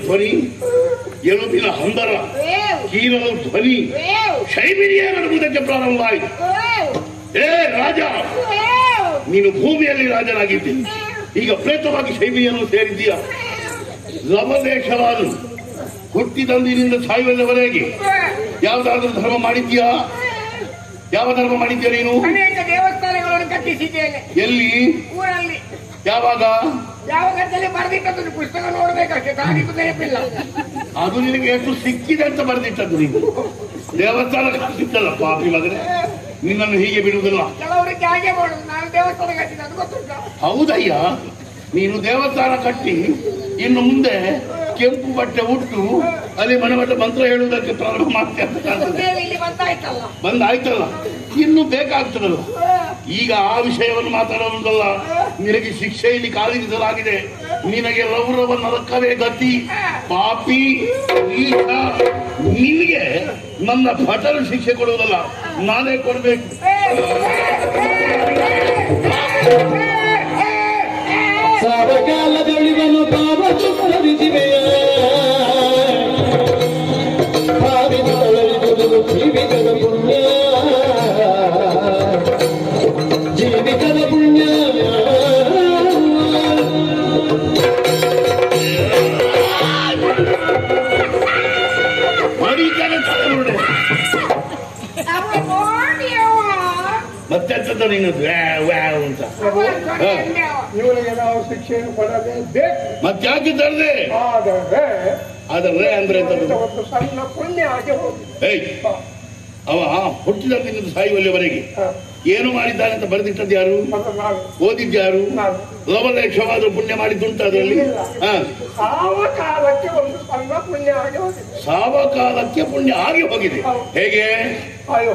ಧ್ವನಿ, ಎಲುಬಿನ ಹಂದರ, ಕೀರಲು ಧ್ವನಿ ಶೈಬಿರಿಯೇ ಬರುವುದಕ್ಕೆ ಪ್ರಾರಂಭವಾಯಿತು. ಏ ರಾಜ, ನೀನು ಭೂಮಿಯಲ್ಲಿ ರಾಜನಾಗಿದ್ದೆ, ಈಗ ಪ್ರೇತವಾಗಿ ಶೈಬಿಯನ್ನು ಸೇರಿದ್ದೀಯ. ಲವಲೇಶವಾದ ಹುಟ್ಟಿದಂದಿನಿಂದ ಸಾಯುವವರೆಗೆ ಯಾವುದಾದ್ರೂ ಧರ್ಮ ಮಾಡಿದ್ಯಾ? ಯಾವ ಧರ್ಮ ಮಾಡಿದ್ಯಾ ನೀನು? ಅನೇಕ ದೇವಸ್ಥಾನಗಳನ್ನು ಕಟ್ಟಿಸಿದ್ದೇನೆ. ಎಲ್ಲಿ? ಊರಲ್ಲಿ. ಯಾವಾಗ? ಯಾವ ಗದ್ದೆಯಲ್ಲಿ ಬರೆದಿಟ್ಟದ್ದು ಪುಸ್ತಕ ನೋಡ್ಬೇಕಷ್ಟೇ, ತಾರೀಕು ನೆನಪಿಲ್ಲ. ಅದು ನಿನಗೆ ಎಷ್ಟು ಸಿಕ್ಕಿದೆ ಅಂತ ಬರೆದಿಟ್ಟದ್ದು ನೀನು. ದೇವಸ್ಥಾನ ಕಟ್ಟಿದ್ದಲ್ಲ ಪಾಪಿ ಮಗನೇ, ನಿನ್ನನ್ನು ಹೀಗೆ ಬಿಡುವುದಿಲ್ಲ. ಕೆಲವರಿಗೆ ಹಾಗೆ ಮಾಡುದು, ನಾನು ದೇವಸ್ಥಾನ ಕಟ್ಟಿದ್ದೆ, ಅದು ಗೊತ್ತುಂಟ? ಹೌದಯ್ಯ, ನೀನು ದೇವಸ್ಥಾನ ಕಟ್ಟಿ ಇನ್ನು ಮುಂದೆ ಕೆಂಪು ಬಟ್ಟೆ ಉಟ್ಟು ಅಲ್ಲಿ ಮನೆ ಮಂತ್ರ ಹೇಳುವುದಕ್ಕೆ ಪ್ರಾರಂಭ ಮಾಡ್ತೇ ಅಂತ ಕಾಣ್ತದೆ. ಇಲ್ಲಿ ಬಂದಾಯ್ತಲ್ಲ, ಇನ್ನು ಬೇಕಾಗ್ತದಲ್ಲ. ಈಗ ಆ ವಿಷಯವನ್ನು ಮಾತಾಡೋದಲ್ಲ, ನಿನಗೆ ಶಿಕ್ಷೆ ಇಲ್ಲಿ ಕಾಲಿರಿಸಲಾಗಿದೆ. ನಿನಗೆ ರೌರವ ನರಕವೇ ಗತಿ. ಪಾಪಿ ನೀಚ, ನಿನಗೆ ನನ್ನ ಭಟರು ಶಿಕ್ಷೆ ಕೊಡುವುದಲ್ಲ, ನಾನೇ ಕೊಡ್ಬೇಕು. ಸಾವಕಾಲದೊಳಿವನು ಪಾಪ ಚುಪ್ಪರಿಸಿವೆಯ ಭಾವಿದ ತೊಳೆದುದು ಜೀವಿತದ ಪುಣ್ಯ, ಜೀವಿತದ ಪುಣ್ಯ. ಮತ್ತೆಂತ ನೀನು ಅಂತ ಇವನಿಗೆ ನಾವು ಶಿಕ್ಷೆಯನ್ನು ಕೊಡಲೇಬೇಕು. ಮತ್ತ್ಯಾಕೆ ತರದೆ? ಆದರೆ ಅಂದ್ರೆ ಒಂದು ಸಣ್ಣ ಪುಣ್ಯ ಆಗಿ ಹೋಗಿ ಅವ ಹುಟ್ಟಿದ ಸಾಯುವಲ್ಲಿವರೆಗೆ ಏನು ಮಾಡಿದ್ದಾನೆ ಅಂತ ಬರೆದಿಟ್ಟದ್ದು ಯಾರು? ಓದಿದ್ಯಾರು? ಲವಲೇಶವಾದ ಪುಣ್ಯ ಮಾಡಿದ್ದುಂಟು ಅದರಲ್ಲಿ? ಸಾವಕಾಲಕ್ಕೆ ಒಂದು ಸಣ್ಣ ಪುಣ್ಯ ಆಗಿ ಹೋಗಿದೆ. ಸಾವಕಾಲಕ್ಕೆ ಪುಣ್ಯ ಆಗಿ ಹೋಗಿದೆ. ಹೇಗೆ?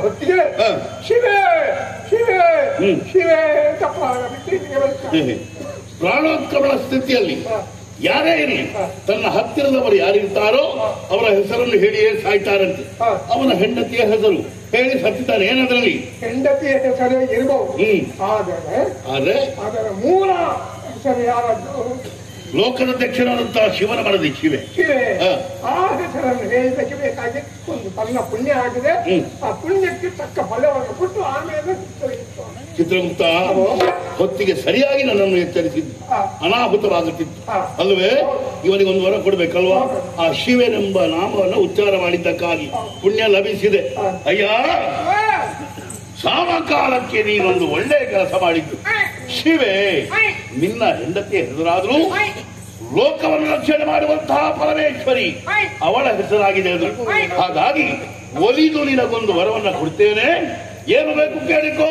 ಹೊತ್ತಿಗೆ ಶಿವೆ ಶಿವೆ ಶಿವೆ ಪ್ರಾಣೋತ್ಕ್ರಮಣ ಸ್ಥಿತಿಯಲ್ಲಿ ಯಾರೇ ಇರಲಿ, ತನ್ನ ಹತ್ತಿರದವರು ಯಾರಿರ್ತಾರೋ ಅವರ ಹೆಸರನ್ನು ಹೇಳಿಯೇ ಸಾಯ್ತಾರಂತೆ. ಅವನ ಹೆಂಡತಿಯ ಹೆಸರು ಹೇಳಿ ಸತ್ತಿದ್ದಾನೆ. ಏನದ್ರಲ್ಲಿ? ಹೆಂಡತಿಯ ಹೆಸರೇ ಇರಬಹುದು, ಆದರೆ ಅದರ ಮೂಲ ಹೆಸರು ಯಾರದ್ದು? ಲೋಕದ ದಕ್ಷಿಣದಂತಹ ಶಿವನ ಮರದಿ ಶಿವೆ. ಆ ಹೆಸರನ್ನು ಹೇಳಿದಕ್ಕೆ ಬೇಕಾಗಿ ಒಂದು ಸಣ್ಣ ಪುಣ್ಯ ಆಗಿದೆ. ಆ ಪುಣ್ಯಕ್ಕೆ ತಕ್ಕ ಫಲವನ್ನು ಕೊಟ್ಟು ಆಮೇಲೆ ಚಿತ್ರಗುಪ್ತ ಹೊತ್ತಿಗೆ ಸರಿಯಾಗಿ ನನ್ನನ್ನು ಎಚ್ಚರಿಸಿದ್ದು, ಅನಾಹುತವಾಗುತ್ತಿತ್ತು ಅಲ್ಲವೇ? ಇವನಿಗೊಂದು ವರ ಕೊಡ್ಬೇಕಲ್ವಾ? ಆ ಶಿವನೆಂಬ ನಾಮವನ್ನು ಉಚ್ಚಾರ ಮಾಡಿದ್ದಕ್ಕಾಗಿ ಪುಣ್ಯ ಲಭಿಸಿದೆ. ಅಯ್ಯ, ಸಾವಕಾಲಕ್ಕೆ ನೀನೊಂದು ಒಳ್ಳೆಯ ಕೆಲಸ ಮಾಡಿದ್ದು. ಶಿವೆ, ನಿನ್ನ ಹೆಂಡತಿಯ ಹೆಸರಾದರೂ ಲೋಕವನ್ನು ರಕ್ಷಣೆ ಮಾಡುವಂತಹ ಪರಮೇಶ್ವರಿ ಅವಳ ಹೆಸರಾಗಿದೆ ಅದು. ಹಾಗಾಗಿ ಒಲಿದು ನಿನಗೊಂದು ವರವನ್ನ ಕೊಡ್ತೇನೆ. ಏನು ಬೇಕು ಕೇಳಿಕೋ.